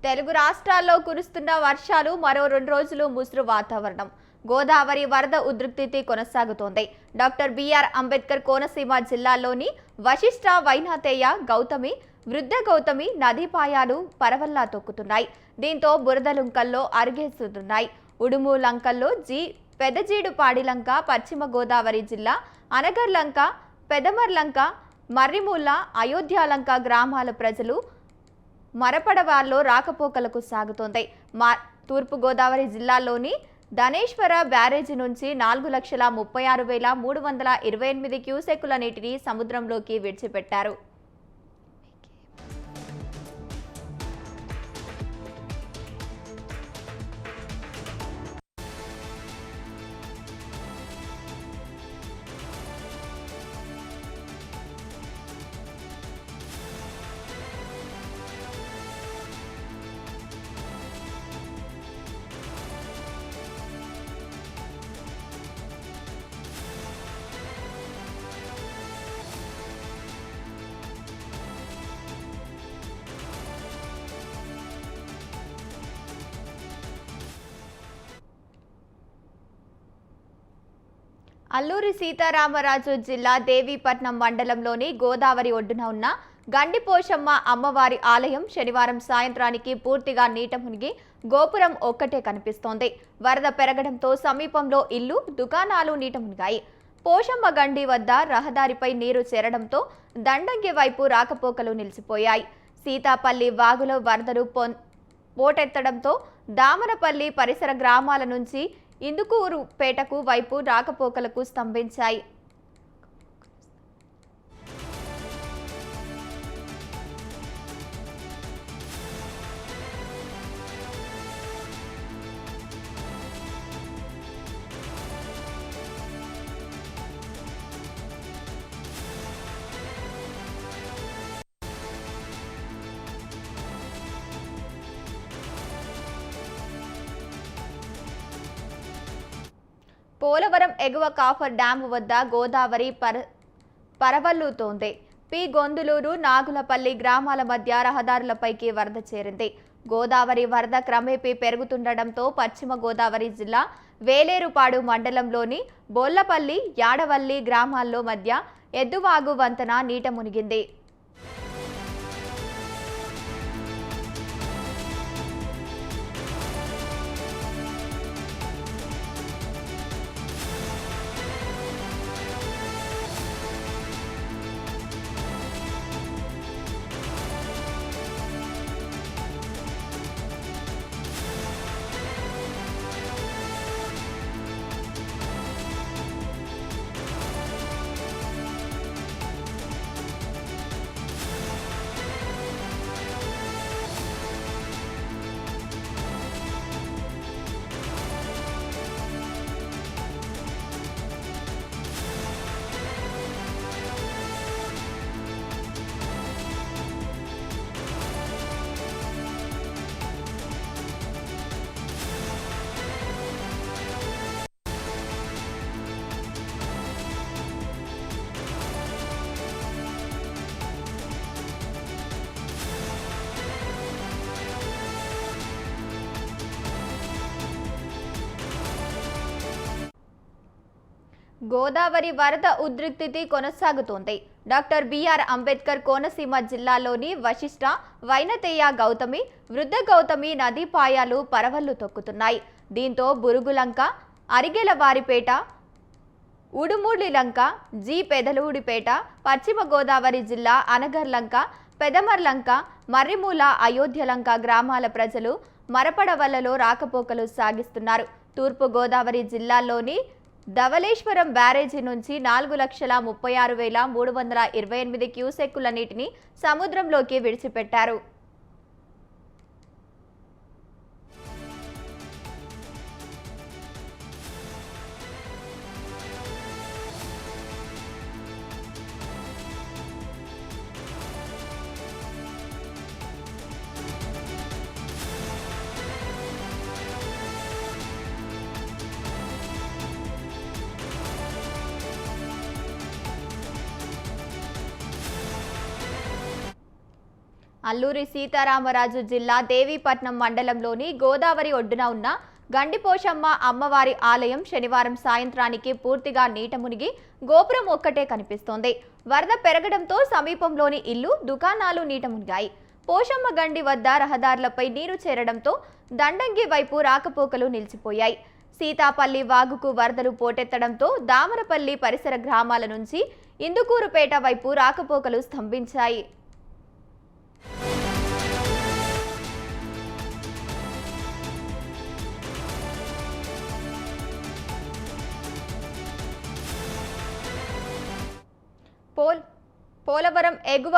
తెలుగు రాష్ట్రాల్లో కురుస్తున్న వర్షాలు మరో 2 రోజులు ముసురు వాతావరణం. గోదావరి వరద ఉధృతి కొనసాగుతోంది. డాక్టర్ బిఆర్ అంబేద్కర్ కోనసీమ జిల్లాలోని వశిష్ట, వైనాతేయ, గౌతమి, వృద్ధ గౌతమి నదీపాయాలు పరవల్లా తొక్కుతున్నాయి. దీంతో బురదలుంకల్లో అరుగేస్తున్నాయి. ఉడుము లంకల్లో పెదజీడుపాడిలంక, పశ్చిమ గోదావరి జిల్లా అనగర్లంక, పెదమర్లంక, మర్రిమూల, అయోధ్యాలంక గ్రామాల ప్రజలు మరపడవాల్లో రాకపోకలకు సాగుతోంది. తూర్పు గోదావరి జిల్లాలోని ధనేశ్వర బ్యారేజీ నుంచి 4,36,328 క్యూసెక్కుల నీటిని సముద్రంలోకి విడిచిపెట్టారు. అల్లూరి సీతారామరాజు జిల్లా దేవీపట్నం మండలంలోని గోదావరి ఒడ్డున ఉన్న గండిపోషమ్మ అమ్మవారి ఆలయం శనివారం సాయంత్రానికి పూర్తిగా నీట మునిగి గోపురం ఒక్కటే కనిపిస్తోంది. వరద పెరగడంతో సమీపంలో ఇల్లు, దుకాణాలు నీట మునిగాయి. పోషమ్మ గండి వద్ద రహదారిపై నీరు చేరడంతో దండంగి వైపు రాకపోకలు నిలిచిపోయాయి. సీతాపల్లి వాగులో వరదలు పోటెత్తడంతో దామరపల్లి పరిసర గ్రామాల నుంచి ఇందుకూరు పేటకు వైపు రాకపోకలకు స్తంభించాయి. పోలవరం ఎగువ కాఫర్ డ్యాము వద్ద గోదావరి పరవల్లుతోంది. గొందులూరు, నాగులపల్లి గ్రామాల మధ్య రహదారులపైకి వరద చేరింది. గోదావరి వరద క్రమేపీ పెరుగుతుండటంతో పశ్చిమ గోదావరి జిల్లా వేలేరుపాడు మండలంలోని బోళ్లపల్లి, యాడవల్లి గ్రామాల్లో మధ్య ఎద్దువాగు వంతెన నీట మునిగింది. గోదావరి వరద ఉధృతి కొనసాగుతోంది. డాక్టర్ బిఆర్ అంబేద్కర్ కోనసీమ జిల్లాలోని వశిష్ట, వైనతేయ, గౌతమి, వృద్ధ గౌతమి నదీపాయాలు పరవళ్లు తొక్కుతున్నాయి. దీంతో బురుగులంక, అరిగెలవారిపేట, ఉడుమూడిలంక, పెదలూడిపేట, పశ్చిమ గోదావరి జిల్లా అనగర్లంక, పెదమర్లంక, మర్రిమూల, అయోధ్యలంక గ్రామాల ప్రజలు మరపడవలలో రాకపోకలు సాగిస్తున్నారు. తూర్పు గోదావరి జిల్లాలోని ధవళేశ్వరం బ్యారేజీ నుంచి 4,36,328 క్యూసెక్కుల నీటిని సముద్రంలోకి విడిచిపెట్టారు. అల్లూరి సీతారామరాజు జిల్లా దేవీపట్నం మండలంలోని గోదావరి ఒడ్డున ఉన్న గండిపోషమ్మ అమ్మవారి ఆలయం శనివారం సాయంత్రానికి పూర్తిగా నీట మునిగి గోపురం ఒక్కటే కనిపిస్తోంది. వరద పెరగడంతో సమీపంలోని ఇల్లు, దుకాణాలు నీట మునిగాయి. పోషమ్మ గండి వద్ద రహదారులపై నీరు చేరడంతో దండంగి వైపు రాకపోకలు నిలిచిపోయాయి. సీతాపల్లి వాగుకు వరదలు పోటెత్తడంతో దామరపల్లి పరిసర గ్రామాల నుంచి ఇందుకూరుపేట వైపు రాకపోకలు స్తంభించాయి. పోలవరం ఎగువ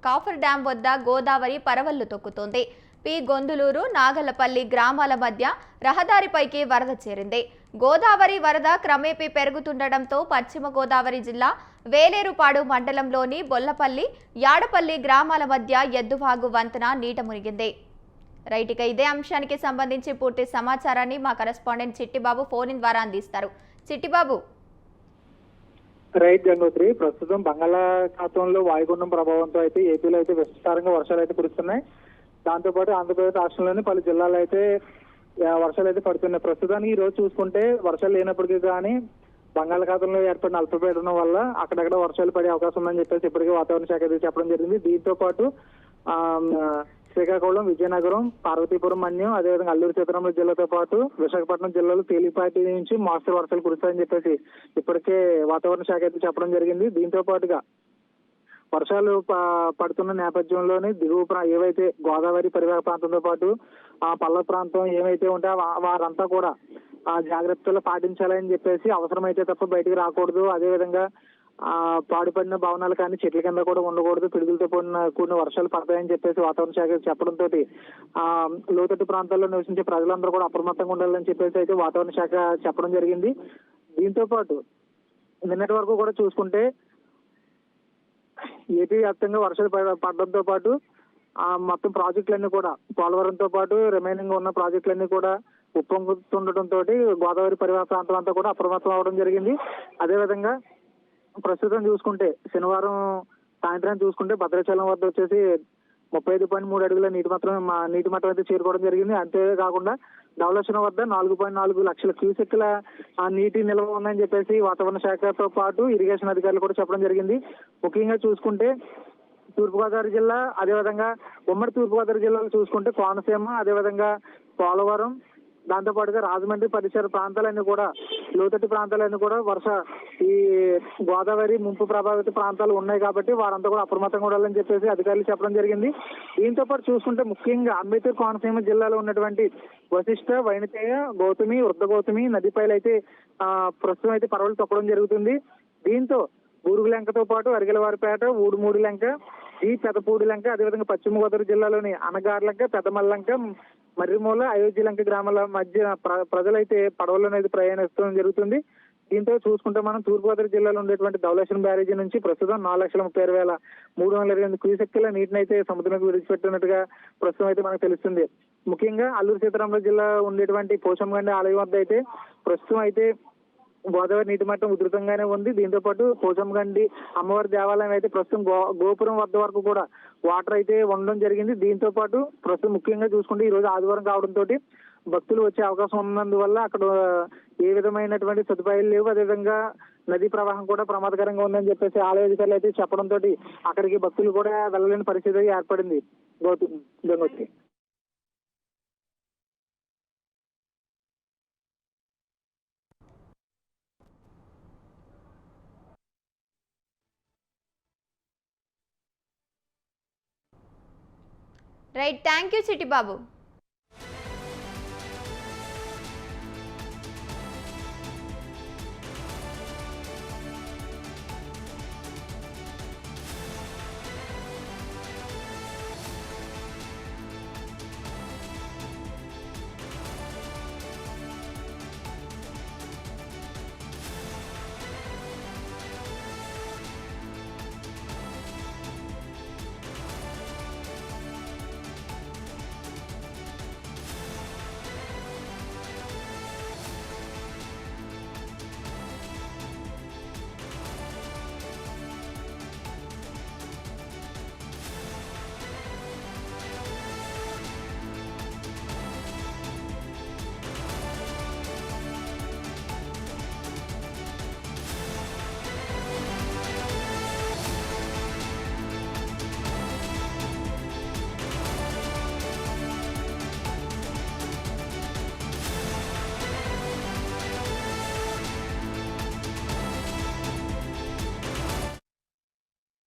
కాఫర్ డ్యాం వద్ద గోదావరి పరవళ్లు తొక్కుతోంది. పి గొందులూరు, నాగలపల్లి గ్రామాల మధ్య రహదారిపైకి వరద చేరింది. గోదావరి వరద క్రమేపీ పెరుగుతుండటంతో పశ్చిమ గోదావరి జిల్లా వేలేరుపాడు మండలంలోని బొల్లపల్లి, యాడపల్లి గ్రామాల మధ్య ఎద్దువాగు వంతెన నీట మునిగింది. రైట్గా ఇదే అంశానికి సంబంధించి పూర్తి సమాచారాన్ని మా కరెస్పాండెంట్ చిట్టిబాబు ఫోన్ ఇన్ ద్వారా అందిస్తారు. చిట్టిబాబు. రైట్ గంగోత్రి, ప్రస్తుతం బంగాళాఖాతంలో వాయుగుండం ప్రభావంతో అయితే ఏపీలో అయితే విస్తారంగా వర్షాలు అయితే కురుస్తున్నాయి. దాంతోపాటు ఆంధ్రప్రదేశ్ రాష్ట్రంలోని పలు జిల్లాలో అయితే వర్షాలు అయితే పడుతున్నాయి. ప్రస్తుతానికి ఈ రోజు చూసుకుంటే వర్షాలు లేనప్పటికీ కానీ బంగాళాఖాతంలో ఏర్పడిన అల్పపీడనం వల్ల అక్కడక్కడ వర్షాలు పడే అవకాశం ఉందని చెప్పేసి ఇప్పటికే వాతావరణ శాఖ అయితే చెప్పడం జరిగింది. దీంతో పాటు శ్రీకాకుళం, విజయనగరం, పార్వతీపురం, మన్యం, అదేవిధంగా అల్లూరు సీతారామరాజు జిల్లాతో పాటు విశాఖపట్నం జిల్లాలో తేలిపాటి నుంచి మోస్తరు వర్షాలు కురుస్తాయని చెప్పేసి ఇప్పటికే వాతావరణ శాఖ అయితే చెప్పడం జరిగింది. దీంతో పాటుగా వర్షాలు పడుతున్న నేపథ్యంలోనే దిగువ ఏవైతే గోదావరి పరివాహక ప్రాంతంతో పాటు ఆ పల్ల ప్రాంతం ఏమైతే ఉంటే వారంతా కూడా ఆ జాగ్రత్తలు పాటించాలని చెప్పేసి, అవసరమైతే తప్ప బయటికి రాకూడదు. అదేవిధంగా పాడుపడిన భవనాలు కానీ చెట్ల కింద కూడా ఉండకూడదు, పిడుగులతో కూడిన వర్షాలు పడతాయని చెప్పేసి వాతావరణ శాఖ చెప్పడంతో లోతట్టు ప్రాంతాల్లో నివసించే ప్రజలందరూ కూడా అప్రమత్తంగా ఉండాలని చెప్పేసి అయితే వాతావరణ శాఖ చెప్పడం జరిగింది. దీంతో పాటు నిన్నటి వరకు కూడా చూసుకుంటే ఏపీ వ్యాప్తంగా వర్షాలు పడడంతో పాటు మొత్తం ప్రాజెక్టులన్నీ కూడా పోలవరంతో పాటు రిమైనింగ్ ఉన్న ప్రాజెక్టులన్నీ కూడా ఉప్పొంగుతుండటంతో గోదావరి పరివాహక ప్రాంతం అంతా కూడా అప్రమత్తం అవడం జరిగింది. అదేవిధంగా ప్రస్తుతం చూసుకుంటే శనివారం సాయంత్రం చూసుకుంటే భద్రాచలం వద్ద వచ్చేసి 35.3 అడుగుల నీటి మట్టం అయితే చేరుకోవడం జరిగింది. అంతేకాకుండా ధవళేశ్వరం వద్ద 4.4 లక్షల క్యూసెక్ల నీటి నిల్వ ఉందని చెప్పేసి వాతావరణ శాఖతో పాటు ఇరిగేషన్ అధికారులు కూడా చెప్పడం జరిగింది. ముఖ్యంగా చూసుకుంటే తూర్పుగోదావరి జిల్లా, అదేవిధంగా ఉమ్మడి తూర్పుగోదావరి జిల్లాలో చూసుకుంటే కోనసీమ, అదేవిధంగా పోలవరం, దాంతో పాటుగా రాజమండ్రి పరిసర ప్రాంతాలన్నీ కూడా లోతట్టు ప్రాంతాలన్నీ కూడా ఈ గోదావరి ముంపు ప్రభావిత ప్రాంతాలు ఉన్నాయి కాబట్టి వారంతా కూడా అప్రమత్తంగా ఉండాలని చెప్పేసి అధికారులు చెప్పడం జరిగింది. దీంతో పాటు చూసుకుంటే ముఖ్యంగా అంబేద్కర్ కోనసీమ జిల్లాలో ఉన్నటువంటి వశిష్ట, వైనతేయ, గౌతమి, వృద్ధ గౌతమి నదిపైలు అయితే ప్రస్తుతం అయితే పరవలు తొక్కడం జరుగుతుంది. దీంతో బూరుగులెంకతో పాటు అరిగెలవారిపేట, ఊడుమూడి లంక, ఈ పెదపూడి లంక, అదేవిధంగా పశ్చిమ గోదావరి జిల్లాలోని అనగార్లంక, పెద్దమల్లంక, మర్రిమూల, అయోధ్య లంక గ్రామాల మధ్య ప్రజలైతే పడవలోనైతే ప్రయాణిస్తూ జరుగుతుంది. దీంతో చూసుకుంటే మనం తూర్పుగోదావరి జిల్లాలో ఉండేటువంటి ధవళేశ్వరం బ్యారేజీ నుంచి ప్రస్తుతం 4,36,328 క్యూసెక్కుల నీటిని అయితే సముద్రంలోకి విడిచిపెట్టినట్టుగా ప్రస్తుతం అయితే మనకు తెలుస్తుంది. ముఖ్యంగా అల్లూరు సీతారామరాజు జిల్లా ఉండేటువంటి పోచమ్మగండి ఆలయం వద్ద అయితే ప్రస్తుతం అయితే గోదావరి నీటి మట్టం ఉధృతంగానే ఉంది. దీంతో పాటు పోచమ్మగండి అమ్మవారి దేవాలయం అయితే ప్రస్తుతం గోపురం వద్ద వరకు కూడా వాటర్ అయితే ఉండడం జరిగింది. దీంతో పాటు ప్రస్తుతం ముఖ్యంగా చూసుకుంటే ఈ రోజు ఆదివారం కావడంతో భక్తులు వచ్చే అవకాశం ఉన్నందువల్ల అక్కడ ఏ విధమైనటువంటి సదుపాయాలు లేవు. అదేవిధంగా నదీ ప్రవాహం కూడా ప్రమాదకరంగా ఉందని చెప్పేసి ఆలయ అధికారులు అయితే చెప్పడంతో అక్కడికి భక్తులు కూడా వెళ్ళలేని పరిస్థితి ఏర్పడింది. Gangotri. Right, thank you Chittibabu.